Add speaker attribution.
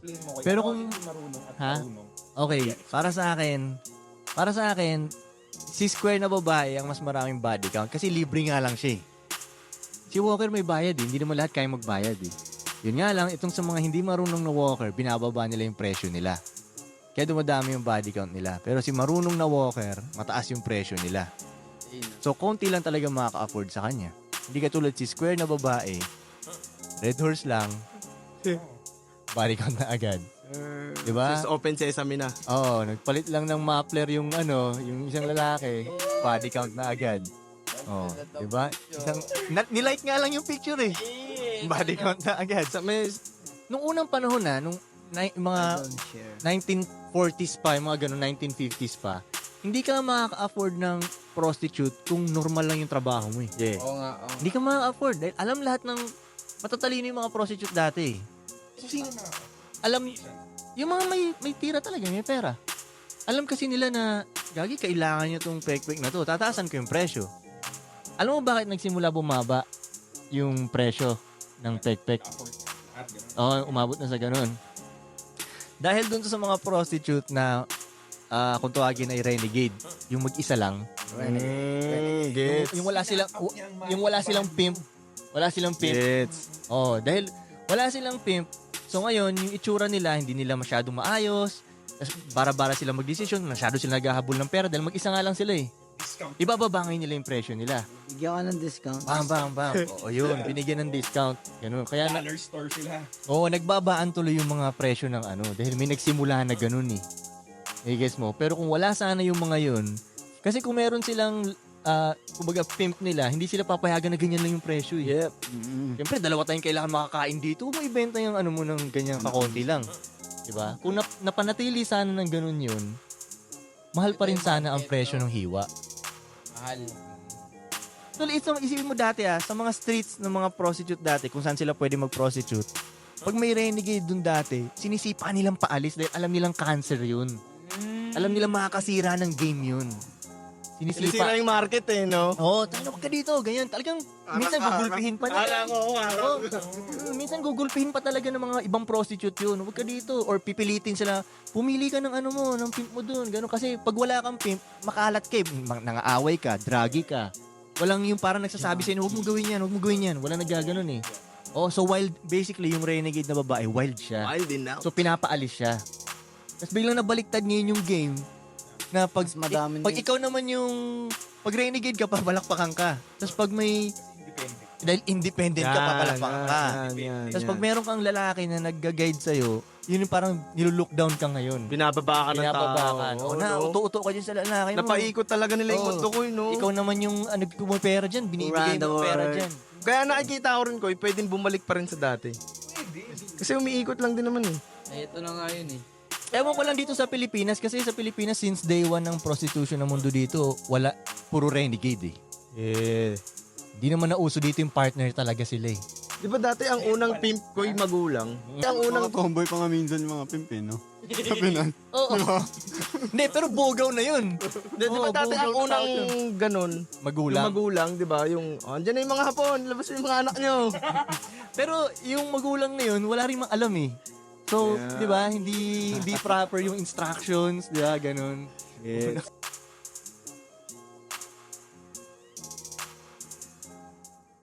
Speaker 1: explain mo.
Speaker 2: Pero
Speaker 1: Ako,
Speaker 2: kung-
Speaker 1: hindi marunong at
Speaker 2: Ha?
Speaker 1: marunong.
Speaker 2: Okay, para sa akin, si Square na babae ang mas maraming body count kasi libre nga lang siya eh. Si Walker may bayad eh. Hindi naman lahat kaya magbayad eh. Yun nga lang, itong sa mga hindi marunong na Walker, binababa nila yung presyo nila. Kaya dumadami yung body count nila. Pero si marunong na Walker, mataas yung presyo nila. So, konti lang talaga makaka-afford sa kanya. Hindi katulad si Square na babae, Red Horse lang, body count na agad. Diba?
Speaker 3: Just open sesame na.
Speaker 2: Oo, nagpalit lang ng muffler yung yung isang lalaki, body count na agad. Oh, 'di ba? Nilike nga lang yung picture eh. Body count na agad. Nung unang panahon mga 1940s pa, yung mga ganun 1950s pa, hindi ka makaka-afford ng prostitute kung normal lang yung trabaho mo eh.
Speaker 3: Yeah.
Speaker 4: Oo nga, oo.
Speaker 2: Hindi ka makaka-afford dahil alam lahat ng matatalino yung mga prostitute dati eh. Alam yung mga may tira talaga, may pera. Alam kasi nila na, gagi, kailangan nyo tong pek-pek na to. Tataasan ko yung presyo. Alam mo bakit nagsimula bumaba yung presyo ng pek-pek? Oo, umabot na sa ganun. Dahil dun sa mga prostitute na kung tawagin ay renegade, yung mag-isa lang.
Speaker 3: Gets.
Speaker 2: Yung wala silang pimp. Wala silang pimp.
Speaker 3: Gets.
Speaker 2: Oh, dahil wala silang pimp. So ngayon, yung itsura nila, hindi nila masyadong maayos. Tapos bara-bara sila magdesisyon, masyado sila naghahabol ng pera dahil mag-isa nga lang sila eh. Ibababangay nila yung presyo nila.
Speaker 4: Bigyan ka ng discount.
Speaker 2: Bam. Oo, yun. Binigyan ng discount. Ganun. Kaya
Speaker 1: Dollar store sila.
Speaker 2: nagbabaan tuloy yung mga presyo ng dahil may nagsimula na ganun eh. I-guess mo. Pero kung wala sana yung mga yun, kasi kung meron silang kumbaga pimp nila, hindi sila papayagan na ganyan lang yung presyo eh.
Speaker 3: Yep.
Speaker 2: Siyempre, dalawa tayong kailangan makakain dito. Huwag mo ibenta yung mo ng ganyan kakonti lang. Diba? Kung napanatili sana ng ganun yun, mahal pa rin sana ang presyo ng hiwa.
Speaker 4: Mahal.
Speaker 2: So, isipin mo dati sa mga streets ng mga prostitute dati, kung saan sila pwede mag-prostitute, pag may renegade dun dati, sinisipa nilang paalis dahil alam nilang cancer yun. Alam nilang makakasira ng game yun.
Speaker 3: Sinisira
Speaker 2: Sinisipa.
Speaker 3: yung market eh, no?
Speaker 2: Oo, tayo ka dito, ganyan. Talagang, minsan gugulpihin pa nila. Minsan gugulpihin pa talaga ng mga ibang prostitute yun. Huwag ka dito. Or pipilitin sila, pumili ka ng ng pimp mo dun. Ganun. Kasi pag wala kang pimp, makalat ka. Nangaaway ka, druggy ka. Walang yung parang nagsasabi sa inyo, huwag mo gawin yan. Walang nagaganon eh. Oh, so wild, basically yung renegade na babae, wild siya.
Speaker 3: Wild din now.
Speaker 2: So pinapaalis siya. Tapos biglang nabaliktad ngayon yung game na pag ikaw naman yung pag renegade ka, papalakpakan ka. Tapos pag may dahil independent ka, papalakpakan ka. Tapos pag meron kang lalaki na nagga-guide sa'yo, yun yung parang nilulook down ka ngayon.
Speaker 3: Binababa ka ng tao.
Speaker 2: Pinapaba ka. Uto-uto ka dyan sa lalaki mo.
Speaker 3: Napaikot talaga nila yung mundo ko, no?
Speaker 2: Ikaw naman yung kumupera dyan, binibigay mo pera dyan.
Speaker 3: Kaya nakikita ko rin ko, pwedeng bumalik pa rin sa dati. Kasi umiikot lang din naman eh.
Speaker 4: Ay, ito na nga yun eh.
Speaker 2: Ewan ko lang dito sa Pilipinas kasi sa Pilipinas since day one ng prostitution ng mundo dito, puro renegade eh.
Speaker 3: Yeah.
Speaker 2: Di naman nauso dito yung partner talaga sila eh.
Speaker 3: Di ba dati ang unang pimp ko yung magulang? Ang unang
Speaker 5: Mga tomboy pa nga minsan yung mga pimp eh, no? Sabi na.
Speaker 2: Oo. Hindi, pero bogaw na yun.
Speaker 3: Di ba dati ang unang ganun? Yung
Speaker 2: Magulang.
Speaker 3: magulang, di ba? Yung, andyan na yung mga hapon, labas yung mga anak nyo.
Speaker 2: Pero yung magulang na yun, wala rin mang alam eh. So, di ba, hindi proper yung instructions, di ba, ganun.
Speaker 3: Yes.